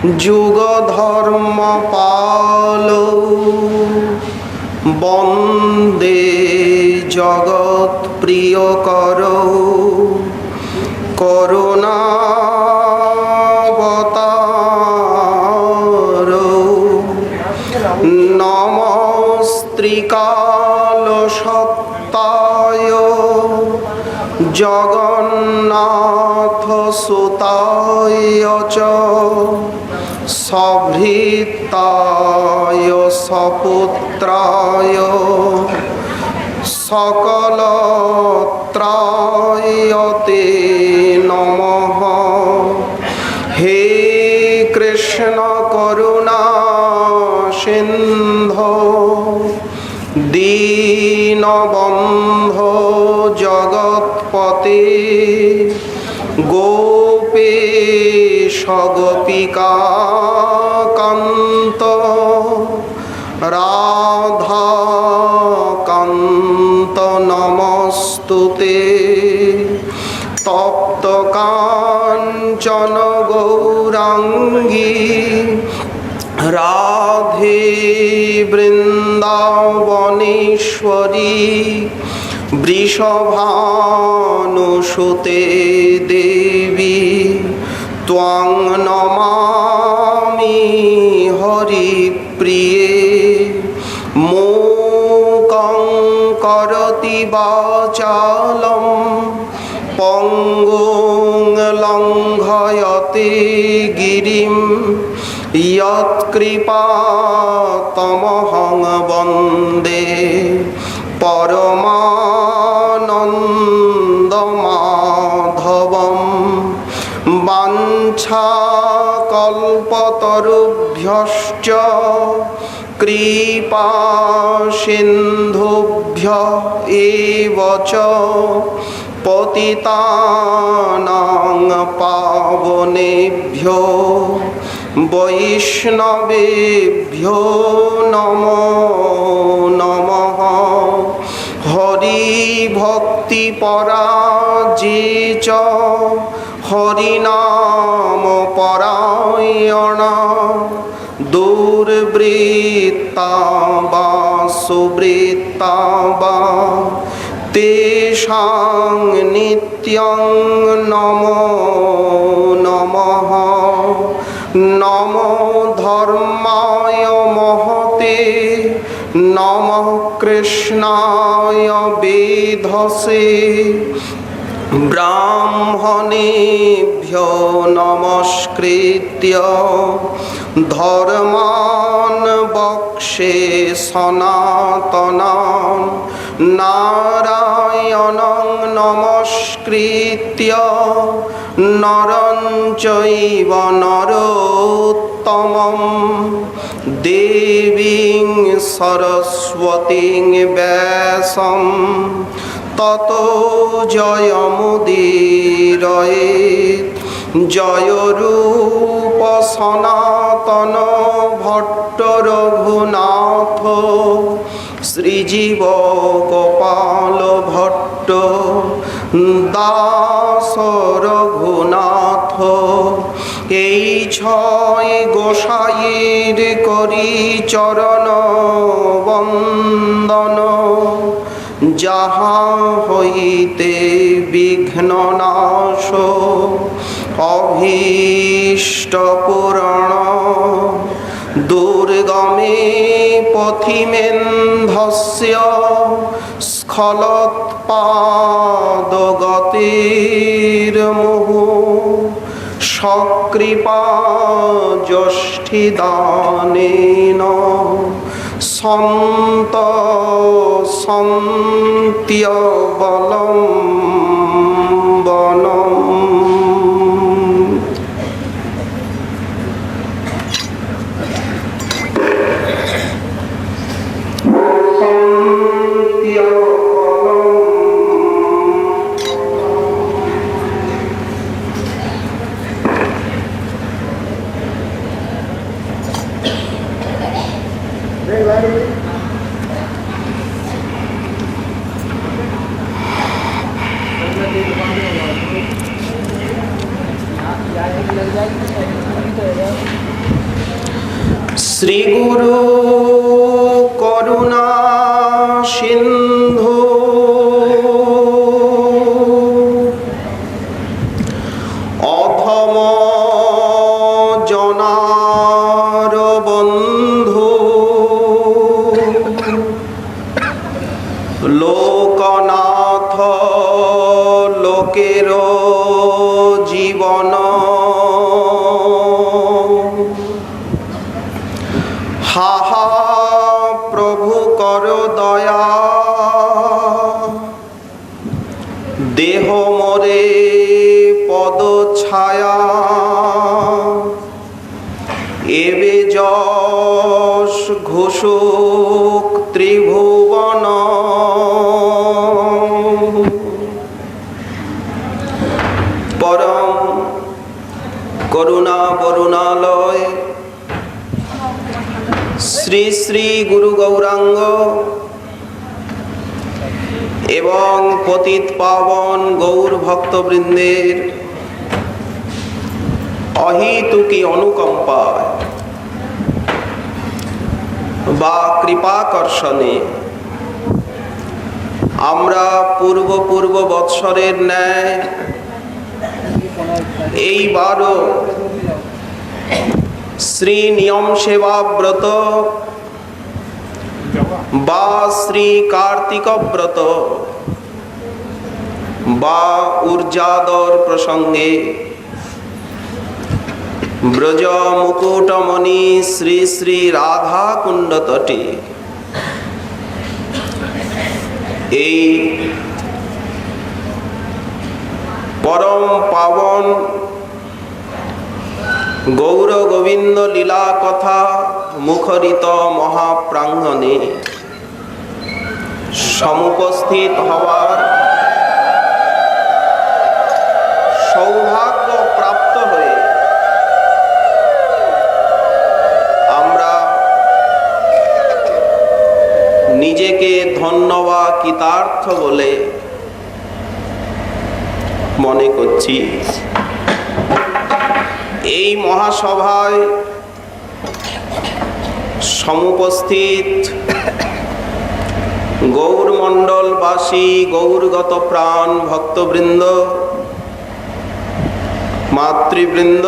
যুগ ধর্ম পালো বন্দে জগৎ প্রিয় করো করুণাবতার নমস্ত্রিকাল সত্তায় জগন্নাথ সুতায় চ সভৃতায় সপুত্রায় সকলত্রায়তে নমঃ। হে কৃষ্ণ করুণা সিন্ধো দীনবন্ধো জগৎপতে গোপেশ গোপিকা কান্ত রাধা কান্ত নমস্তুতে। তপ্ত কাঞ্চন গৌরাঙ্গী রাধে বৃন্দাবনেশ্বরী বৃষভানুসুতে দেবী ত্বং নমামি হরিপ্রিয়ে। মূকং করোতি বাচালং পঙ্গুং লঙ্ঘয়তে গিরিম যৎকৃপাতমহং বন্দে পরমানন্দমাধবম। বাঞ্ছাকল্পতরুভ্যশ্চ কৃপা সিন্ধুভ্য এব চ পতিতানাং পাবনেভ্যো বৈষ্ণবেভ্যো নমো নমঃ। হরি ভক্তি পরাজে চ হরিনাম পরায়ণা দুর্বৃত্তা বা সুবৃত্তা বা তেষাং নিত্যং নমো নমঃ। নমো ধর্মায় মহতে নমঃ কৃষ্ণায় বেধসে ব্রাহ্মণেভ্যো নমস্কৃত্য ধর্মাन् বক্ষ্যে সনাতনাन् নারায়ণং নমস্কৃত্য নরং চৈব নরোত্তমং দেবীং সরস্বতীং ব্যাসং ততো জয়মুদীরয়েৎ। জয়রূপ সনাতন ভট্ট রঘুনাথ শ্রীজীব গোপাল ভট্ট দাস রঘুনাথ। এই ছয় গোসাইয়ের করি চরণ বন্দন যাহা হইতে বিঘ্ন নাশ অভীষ্ট পূরণ। দুর্গমে পথিমেন্ধস্য স্খলৎপাদগতির্মুহু সকৃপা যষ্ঠিদানেন সন্ত সন্ত্যবলম্বনম। लग जाएगी শ্রী গুরু করুণা সিন্ধু অধম জনার বন্ধু লোকনাথ লোকের জীবন হাহা প্রভু কর দয়া দেহ মোরে পদ ছায়া এবে যশ ঘোষক ত্রিভুবন পরম করুণা বরুণালয় শ্রী শ্রী গুরু গৌরাঙ্গ এবং পতিত পাবন গৌর ভক্তবৃন্দের অহেতুকী অনুকম্পায় বা কৃপাকর্ষণে আমরা পূর্ব বৎসরের ন্যায় এইবারও শ্রী নিয়ম সেবা ব্রত বা শ্রী কার্তিক ব্রত বা ঊর্জাদর প্রসঙ্গে ব্রজ মুকুটমণি শ্রী শ্রী রাধা কুণ্ড তটে এই পরম পাবন গৌর গোবিন্দ লীলা কথা মুখরিত মহাপ্রাঙ্গণে সমুপস্থিত হওয়ার সৌভাগ্য প্রাপ্ত হয়ে আমরা নিজেকে ধন্য বা কৃতার্থ বলে মনে করছি। এই মহাসভায় সমুপস্থিত গৌরমণ্ডলবাসী গৌরগত প্রাণ ভক্তবৃন্দ মাতৃবৃন্দ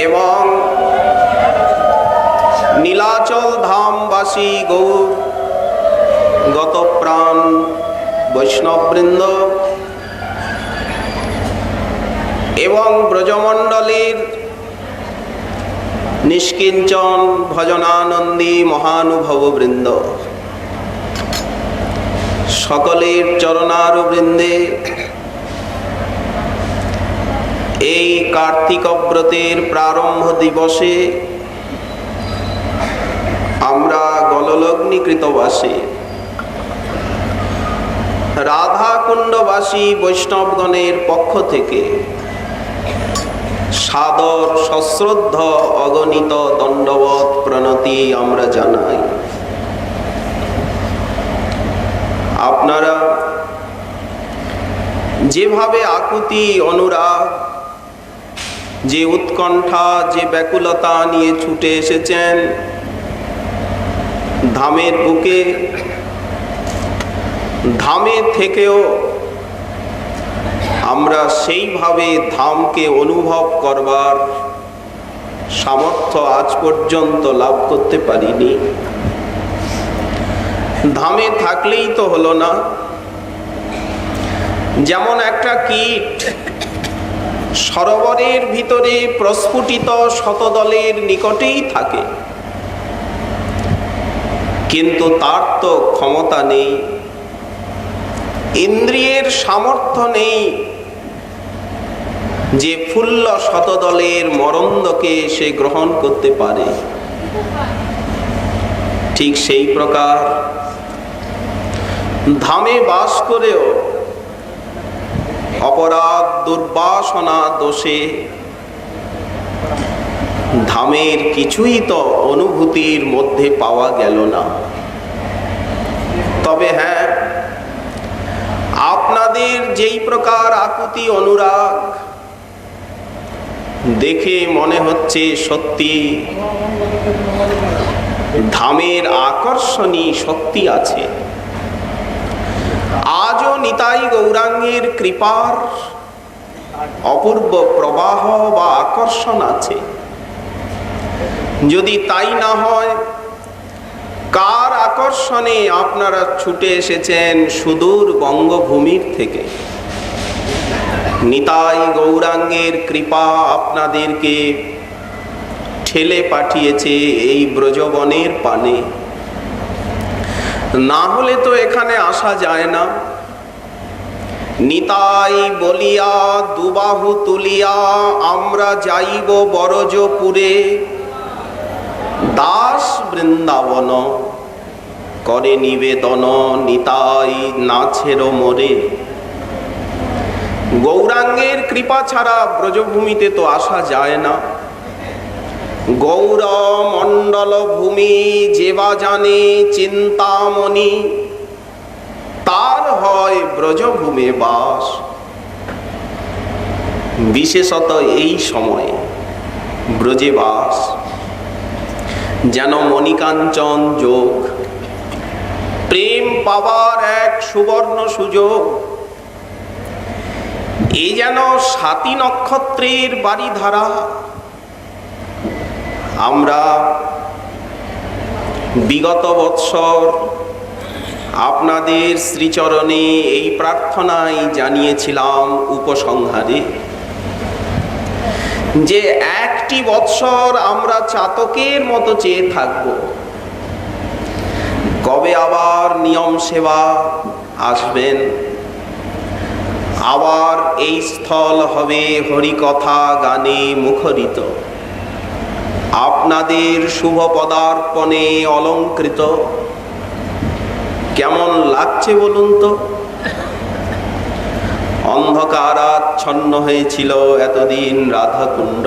এবং নীলাচল ধামবাসী গৌরগত প্রাণ বৈষ্ণববৃন্দ এবং ব্রজমণ্ডলীর নিষ্কিঞ্চন ভজনানন্দী মহানুভববৃন্দ সকলের চরণারবৃন্দে এই কার্তিক ব্রতের প্রারম্ভ দিবসে আমরা গললগ্নিকৃতবাসী রাধাকুণ্ডবাসী বৈষ্ণবগণের পক্ষ থেকে সাদর সশ্রদ্ধ অগণিত দণ্ডবত প্রণতি আমরা জানাই। আপনারা যেভাবে আকুতি অনুরাগ যে উৎকণ্ঠা যে ব্যাকুলতা নিয়ে ছুটে এসেছেন ধামের বুকে, ধামে থেকেও আমরা সেইভাবে ধামকে অনুভব করবার সামর্থ্য আজ পর্যন্ত লাভ করতে পারিনি। ধামে থাকলেই তো হলো না। যেমন একটা কীট সরোবরের ভিতরে প্রস্ফুটিত শতদলের নিকটেই থাকে, কিন্তু তার তো ক্ষমতা নেই, ইন্দ্রিয়ের সামর্থ্য নেই যে ফুল্ল শতদলের মরন্দকে সে গ্রহণ করতে পারে। ঠিক সেই প্রকার ধামে বাস করেও অপরাধ দুর্বাসনা দোষে ধামের কিছুই তো অনুভূতির মধ্যে পাওয়া গেল না। তবে হ্যাঁ, আপনাদের যেই প্রকার আকুতি অনুরাগ দেখে মনে হচ্ছে সত্যি ধামের আকর্ষণী শক্তি আছে। আজও নিতাই গৌরাঙ্গের কৃপার অপূর্ব প্রবাহ বা আকর্ষণ আছে। যদি তাই না হয়, কার আকর্ষণে আপনারা ছুটে এসেছেন সুদূর বঙ্গভূমির থেকে? নিতাই গৌরাঙ্গের কৃপা আপনাদেরকে ঠেলে পাঠিয়েছে এই ব্রজবনের পানে। না হলে তো এখানে আসা যায় না। নিতাই বলিয়া দুবাহু তুলিয়া আমরা যাইব বরজপুরে, দাস বৃন্দাবন করে নিবেদন নিতাই নাছের মোরে। গৌরাঙ্গের কৃপা ছাড়া ব্রজভূমিতে তো আসা যায় না। গৌর মণ্ডল ভূমি যেবা জানে চিন্তামণি, তার হয় ব্রজভূমে বাস। বিশেষত এই সময়ে ব্রজে বাস যেন মণিকাঞ্চন যোগ, প্রেম পাবার এক সুবর্ণ সুযোগ। এই যেন স্বাতী নক্ষত্রের বাড়িধারা। আমরা বিগত বৎসর আপনাদের শ্রীচরণে এই প্রার্থনাই জানিয়েছিলাম উপসংহারে, যে একটি বৎসর আমরা চাতকের মতো চেয়ে থাকব, কবে আবার নিয়ম সেবা আসবেন, আবার এই স্থল হবে হরিকথা গানে মুখরিত, আপনাদের শুভ পদার্পণে অলঙ্কৃত। কেমন লাগছে বলুন তো? অন্ধকারাচ্ছন্ন হয়েছিল এতদিন রাধাকুণ্ড।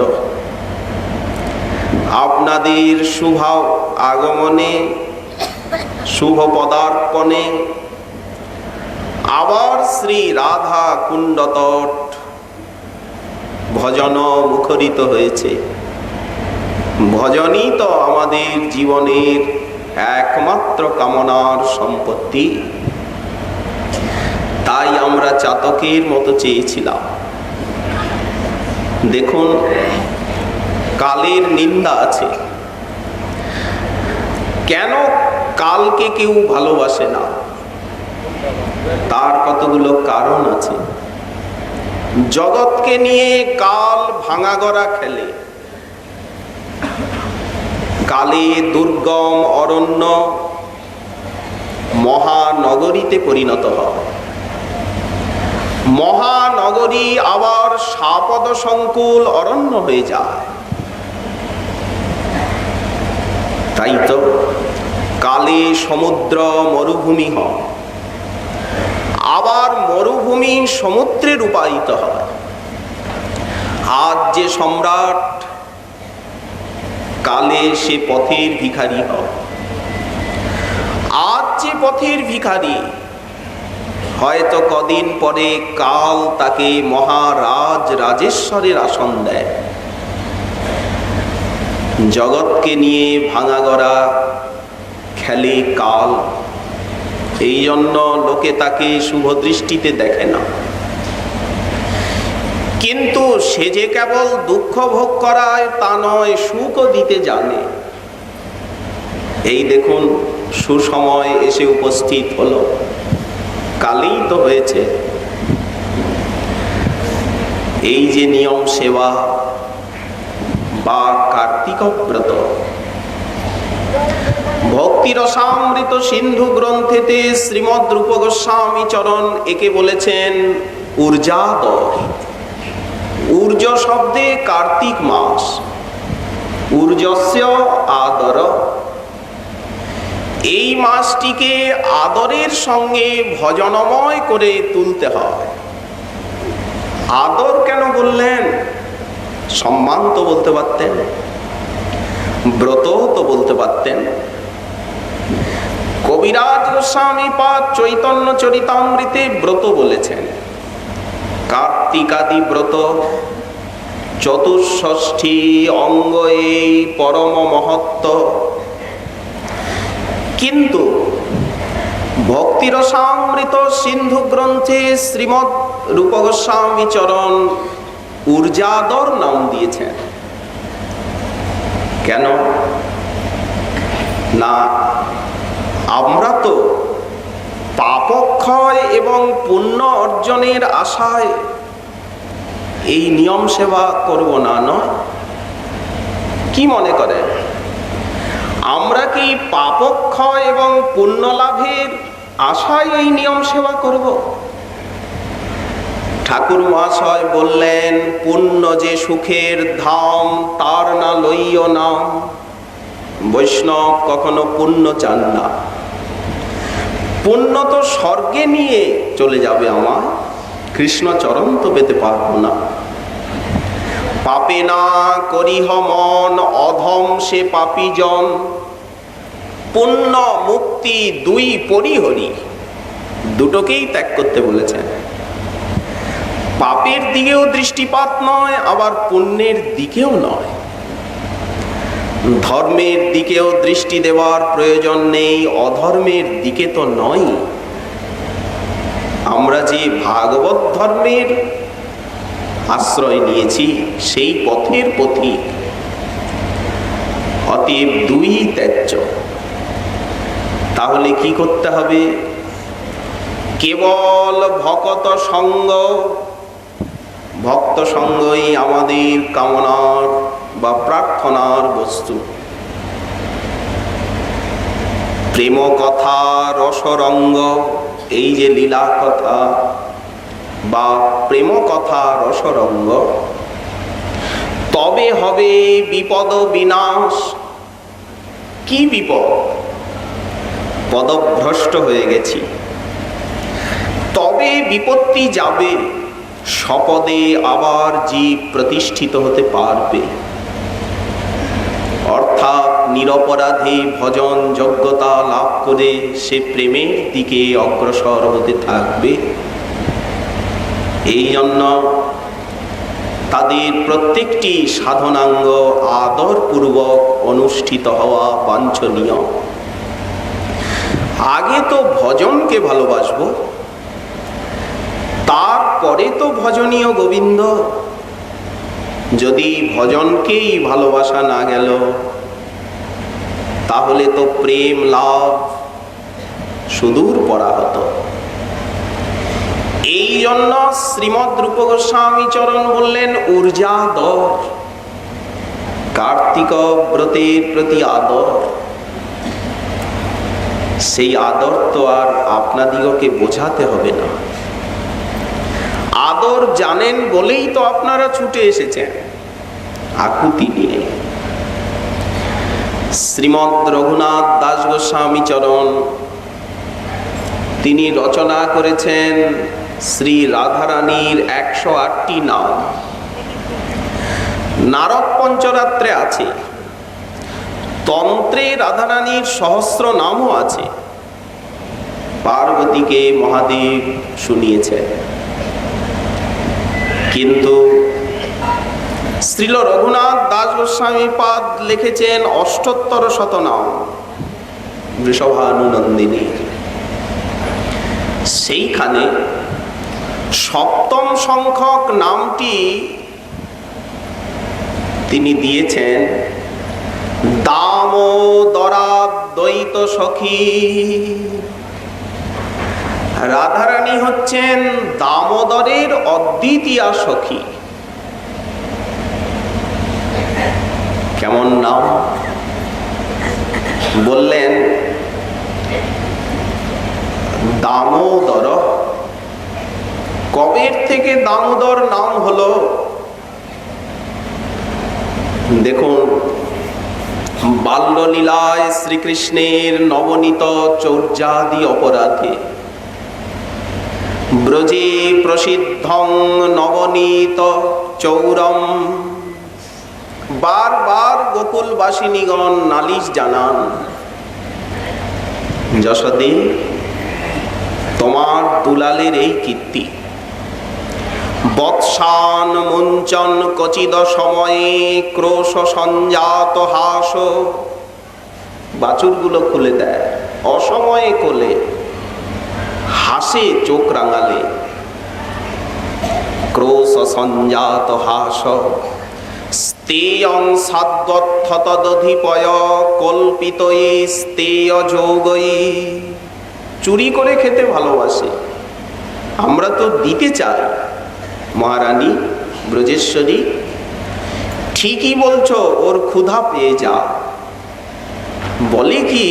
আপনাদের শুভ আগমনে, শুভ পদার্পণে আবার শ্রী রাধা কুণ্ড তট ভজন মুখরিত হয়েছে। ভজনই তো আমাদের জীবনের একমাত্র কামনার সম্পত্তি। তাই আমরা চাতকের মতো চেয়েছিলাম। দেখুন, কালের নিন্দা আছে। কেন কালকে কেউ ভালোবাসে না? তার কতগুলো কারণ আছে। জগৎকে নিয়ে কাল ভাঙাগড়া খেলে। কালে দুর্গম অরণ্য মহানগরীতে পরিণত হয়। মহানগরী আবার সাপদ সংকুল অরণ্য হয়ে যায়। তাই তো কালে সমুদ্র মরুভূমি হয়, আবার মরুভূমি সমুদ্রে রূপায়িত হয়। আজ যে সম্রাট, কালে সে পথের ভিখারি হয়। আজ যে পথের ভিখারি, হয়তো কদিন পরে কাল তাকে মহারাজ রাজেশ্বরের আসন দেয়। জগৎকে নিয়ে ভাঙাগড়া খেলে কাল। এই জন্য লোকে তাকে শুভ দৃষ্টিতে দেখে না। কিন্তু সে যে কেবল দুঃখ ভোগ করায় তা নয়, সুখও দিতে জানে। এই দেখুন, সুসময় এসে উপস্থিত হলো। কালেই তো হয়েছে। এই যে নিয়ম সেবা বা কার্তিক ব্রত, ভক্তি রসামৃত সিন্ধু গ্রন্থেতে শ্রীমদ রূপ গোস্বামী চরণ একে বলেছেন ঊর্জাদর। ঊর্জ শব্দে কার্তিক মাস, ঊর্জস্য আদর। এই মাসটিকে আদরের সঙ্গে ভজনময় করে তুলতে হয়। আদর কেন বললেন? সম্মান তো বলতে পারতেন, ব্রত তো বলতে পারতেন। কবিরাজ গোস্বামী পাদ চৈতন্য চরিতামৃতে ব্রত বলেছেন। কার্তিকাদি ব্রত চতুষ্ষষ্ঠী অঙ্গ এই পরম মহত্ব। কিন্তু ভক্তিরসামৃত সিন্ধু গ্রন্থে শ্রীমৎ রূপ গোস্বামী চরণ ঊর্জাদর নাম দিয়েছেন। কেন না, আমরা তো পাপক্ষয় এবং পুণ্য অর্জনের আশায় এই নিয়ম সেবা করব না, নয়? কি মনে করেন, আমরা কি পাপক্ষয় এবং পুণ্য লাভের আশায় এই নিয়ম সেবা করব? ঠাকুর মহাশয় বললেন, পুণ্য যে সুখের ধাম, তার না লইও নাম। বৈষ্ণব কখনো পুণ্য চান না। পুণ্য তো স্বর্গে নিয়ে চলে যাবে আমার, কৃষ্ণ চরণ তো পেতে পারবো না। পাপে না করিহ মন, অধম সে পাপী জন। পুণ্য মুক্তি দুই পরিহরি, দুটোকেই ত্যাগ করতে বলেছেন। পাপের দিকেও দৃষ্টিপাত নয়, আবার পুণ্যের দিকেও নয়। ধর্মের দিকেও দৃষ্টি দেওয়ার প্রয়োজন নেই, অধর্মের দিকে তো নয়। আমরা যে ভাগবত ধর্মের আশ্রয় নিয়েছি, সেই পথের পথিক। অতএব দুই ত্যায্য। তাহলে কি করতে হবে? কেবল ভকত সঙ্গ, ভক্ত সঙ্গই আমাদের কামনার বা প্রার্থনার বস্তু। প্রেম কথা রসরঙ্গ, এই যে লীলা কথা বা প্রেম কথা রসরঙ্গ, তবে হবে বিপদ বিনাশ। কি বিপদ? পদভ্রষ্ট হয়ে গেছি, তবে বিপত্তি যাবে। স্বপদে আবার জীব প্রতিষ্ঠিত হতে পারবে, অর্থাৎ নিরপরাধে ভজন যোগ্যতা লাভ করে সে প্রেমের দিকে অগ্রসর হতে থাকবে। এই জন্য তাদের প্রত্যেকটি সাধনাঙ্গ আদরপূর্বক অনুষ্ঠিত হওয়া বাঞ্ছনীয়। আগে তো ভজনকে ভালোবাসবো, তারপরে তো ভজনীয় গোবিন্দ। যদি ভজনকেই ভালোবাসা না গেল, তাহলে তো প্রেম লাভ সুদূর পড়া হতো। এই জন্য শ্রীমৎ রূপ গোস্বামী চরণ বললেন ঊর্জাদর। কার্তিক ব্রতের প্রতি আদর, সেই আদর তো আর আপনাদিগকে বোঝাতে হবে না। আদর জানেন বলেই তো আপনারা ছুটে এসেছেন আকুতি নিয়ে। শ্রীমৎ রঘুনাথ দাস গোস্বামী চরণ তিনি রচনা করেছেন শ্রী রাধারানীর 108টি নাম। নারদ পঞ্চরাত্রে আছে, তন্ত্রে রাধারানীর সহস্র নামও আছে। পার্বতীকে মহাদেব শুনিয়েছে, কিন্তু শ্রীল রঘুনাথ দাস গোস্বামী পাদ লিখেছেন 78 শতনাম বৃষভানুনন্দিনী। সেইখানে সপ্তম সংখ্যক নামটি তিনি দিয়েছেন দামোদরাদ্বৈত সখী। রাধারানী হচ্ছেন দামোদরের অদ্বিতীয়া সখী। কেমন নাম? বললেন দামোদর। কবের থেকে দামোদর নাম হলো? দেখুন, বাল্যলীলায় শ্রীকৃষ্ণের নবনীত চৌর্যাদি অপরাধে ব্রজে প্রসিদ্ধং নবনীত চৌরম। বারবার গোকুলবাসিনীগণ নালিশ জানান, যশোদে তোমার দুলালের এই কীর্তি, বৎসান মুঞ্চন কচিদ সময়ে ক্রোশ সঞ্জাত হাস। বাছুরগুলো খুলে দেয়, অসময়ে কোলে, হাসে চোখ রাঙালে। ক্রোশ সঞ্জাত হাস স্তেয়ং সাদ্বত্থতদধিপয় কল্পিতই স্তেয় যোগই। চুরি করে খেতে ভালোবাসে, আমরা তো দিতে চাই। মহারানী ব্রজেশ্বরী, ঠিকই বলছো, ওর ক্ষুধা পেয়ে যা। বলে কি,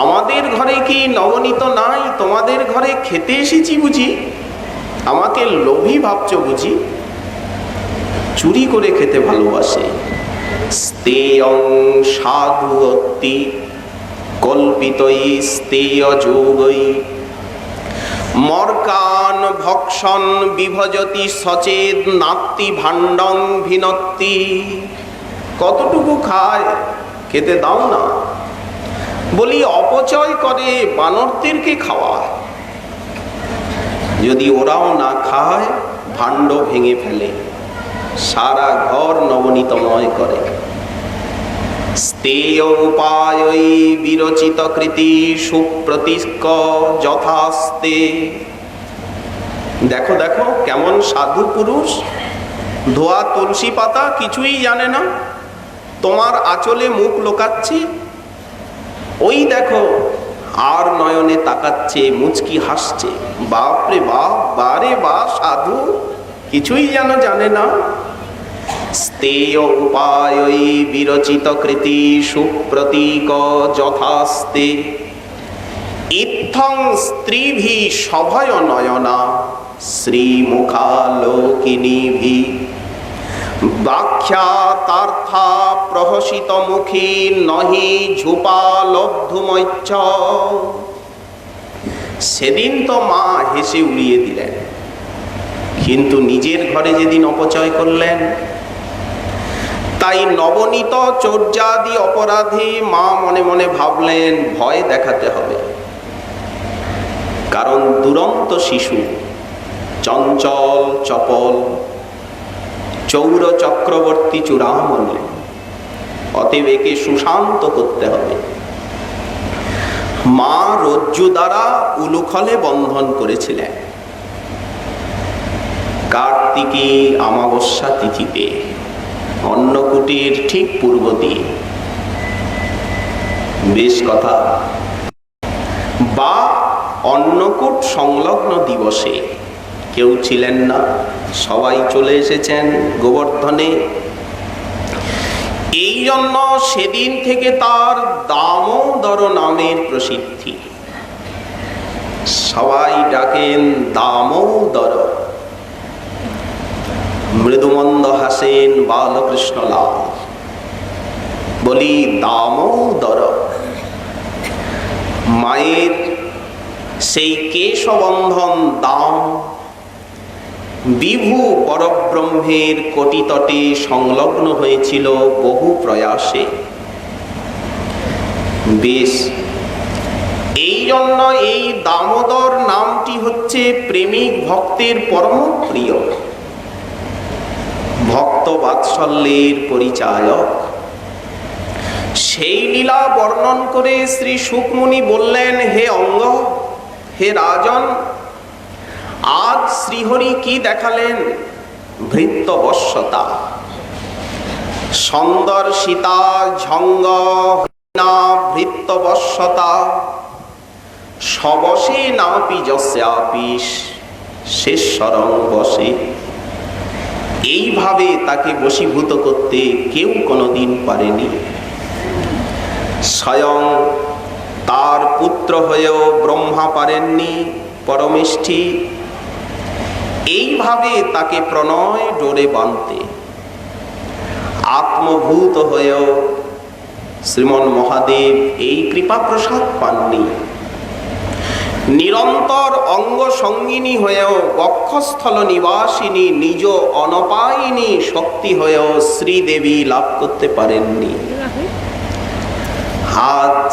আমাদের ঘরে কি নবনীত নাই? তোমাদের ঘরে খেতে এসেছি বুঝি? আমাকে লোভী ভাবছ বুঝি? চুরি করে খেতে ভালোবাসে। স্তেয়ং সাধু অত্তি কল্পিতই স্তেয় যোগই। মর্কান ভক্ষণ বিভজতি সচেদ নাত্তি ভাণ্ডং ভিনত্তি। কতটুকু খায়, খেতে দাও না। বলি অপচয় করে, বানরদেরকে খাওয়ায়। যদি ওরাও না খায়, ভাণ্ড ভেঙে ফেলে, সারা ঘর নবনীতময় করে। স্তেয় উপায়ই বিরচিত কৃতি সুপ্রতিষ্ক যথাস্তে। দেখো দেখো কেমন সাধু পুরুষ, ধোয়া তুলসী পাতা কিছুই জানে না, তোমার আঁচলে মুখ লোকাচ্ছে। ওই দেখো আর নয়নে তাকাচ্ছে, মুচকি হাসছে। বাপরে বাপ, বারে বা সাধু, কিছুই যেন জানে না। স্তেয় উপায়ই বিরচিত কৃতি সুপ্রতীক যথাস্তে। ইত্থং স্ত্রীভি সভয় নয়না শ্রীমুখালোকিনীভি। বাখ্যাতার্থা প্রহসিত মুখী নহি ঝুপালব্ধুমৈচ্ছ। সেদিন তো মা হেসে উড়িয়ে দিলেন, কিন্তু নিজের ঘরে যেদিন অপচয় করলেন, তাই নবনীত চর্যাদি অপরাধী মা মনে মনে ভাবলেন ভয় দেখাতে হবে। কারণ দুরন্ত শিশু, চঞ্চল চপল, চৌর চক্রবর্তী চূড়ামণি, অতএব একে সুশান্ত করতে হবে। মা রজ্জু দ্বারা উলুখলে বন্ধন করেছিলেন কার্তিকী অমাবস্যা তিথিতে, অন্নকূটের ঠিক পূর্ব দিয়ে। বেশ কথা। বা অন্নকূট সংলগ্ন দিবসে কেউ ছিলেন না, সবাই চলে এসেছেন গোবর্ধনে। এই জন্য সেদিন থেকে তার দামোদর নামের প্রসিদ্ধি। সবাই ডাকেন দামোদর। মৃদুমন্দ হাসেন বালকৃষ্ণলাল, বলি দামোদর। মায়ের সেই কেশবন্ধন দাম বিভু পরব্রহ্মের কোটিতটে সংলগ্ন হয়েছিল বহু প্রয়াসে। বেশ, এই জন্য এই দামোদর নামটি হচ্ছে প্রেমিক ভক্তের পরম প্রিয়, ভক্ত বাৎসল্যের পরিচায়ক। সেই লীলা বর্ণন করে শ্রী শুকমুনি বললেন, হে অঙ্গ, হে রাজন, আজ শ্রীহরি কি দেখালেন? ভৃত্যবশ্যতা, সন্দর্শিতা ঝঙ্গ ভৃত্যবশ্যতা, সবশে নাপি যস্যাপিস শেষরং বসে। এইভাবে তাকে বশীভূত করতে কেউ কোনোদিন পারেনি। স্বয়ং তার পুত্র হয়েও ব্রহ্মা পারেননি পরমেষ্ঠী। এইভাবে তাকে প্রণয় ডোরে বাঁধতে আত্মভূত হয়েও শ্রীমন মহাদেব এই কৃপা প্রসাদ পাননি। নিরন্তর অঙ্গ সঙ্গিনী হয়েও, বক্ষস্থল নিবাসিনী, নিজ অনপায়িনী শক্তি হয়েও শ্রীদেবী লাভ করতে পারেননি। আজ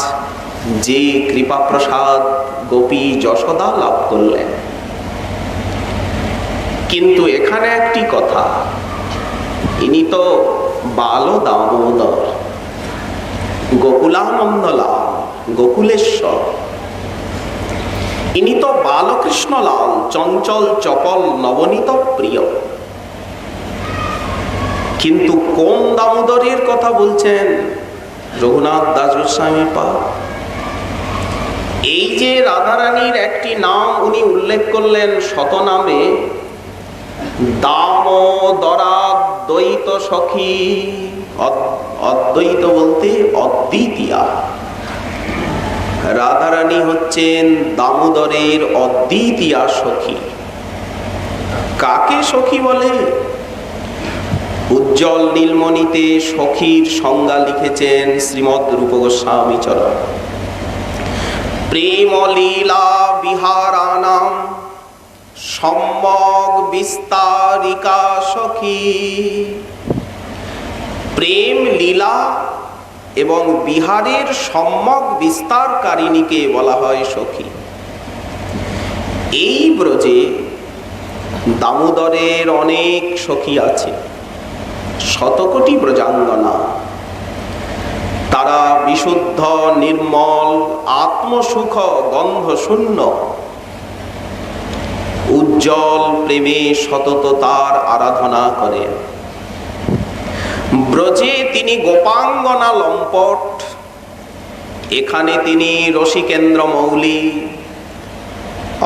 যে কৃপা প্রসাদ গোপী যশোদা লাভ করলেন, কিন্তু এখানে একটি কথা, ইনি তো বাল দামোদর, গোকুলানন্দলাল, গোকুলেশ্বর। ইনি তো বালকৃষ্ণলাল, চঞ্চল চপল নবনীত প্রিয়। কিন্তু কোন দামোদরের কথা বলছেন রঘুনাথ দাস গোস্বামী পাদ? এই যে রাধারানীর একটি নাম উনি উল্লেখ করলেন শতনামে, দামোদরাদ্বৈত সখী। অদ্বৈত বলতে অদ্বিতীয়া। রাধারানী হচ্ছেন দামোদরের অদ্বিতীয়া সখী। কাকে সখী বলে? উজ্জ্বল নীলমণিতে সখীর সংজ্ঞা লিখেছেন শ্রীমদ রূপ গোস্বামী চরণ। প্রেম লীলা বিহারানাম সম্যক বিস্তারিকা সখী। প্রেম লীলা এবং বিহারের সম্যক বিস্তারকারিণীকে বলা হয় সখী। এই ব্রজে দামোদরের অনেক সখী আছে, শতকোটি ব্রজাঙ্গনা। তারা বিশুদ্ধ নির্মল আত্মসুখ গন্ধ শূন্য, উজ্জ্বল প্রেমে সতত তার আরাধনা করেন। ব্রজে তিনি গোপাঙ্গনা লম্পট, এখানে তিনি রসিকেন্দ্র মৌলি,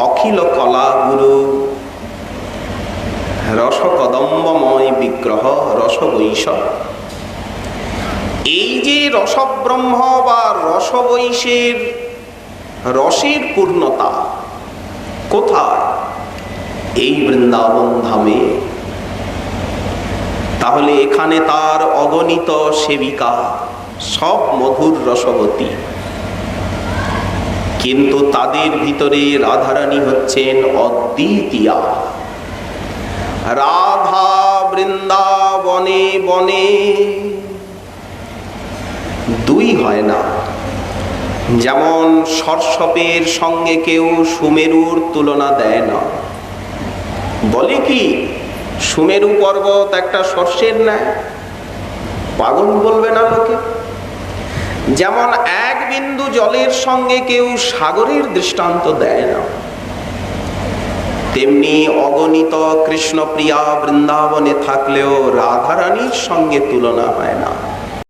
অখিল কলা গুরু, রসকদম্বময় বিগ্রহ, রসবৈশ। এই যে রসব্রহ্ম বা রসবৈশের রসের পূর্ণতা কোথায়? এই বৃন্দাবন ধামে। তাহলে এখানে তার অগণিত সেবিকা, সব মধুর রসবতী। কিন্তু তাদের ভিতরে রাধারানী হচ্ছেন অদ্বিতীয়া। রাধা বৃন্দাবনে বনে দুই হয় না। যেমন সর্ষপের সঙ্গে কেউ সুমেরুর তুলনা দেয় না। বলে কি সুমেরু পর্বত একটা সর্ষের ন্যায়? পাগল বলবে না লোকে? যেমন এক বিন্দু জলের সঙ্গে কেউ সাগরের দৃষ্টান্ত দেয় না, তেমনি অগণিত কৃষ্ণপ্রিয়া বৃন্দাবনে থাকলেও রাধারানীর সঙ্গে তুলনা হয় না।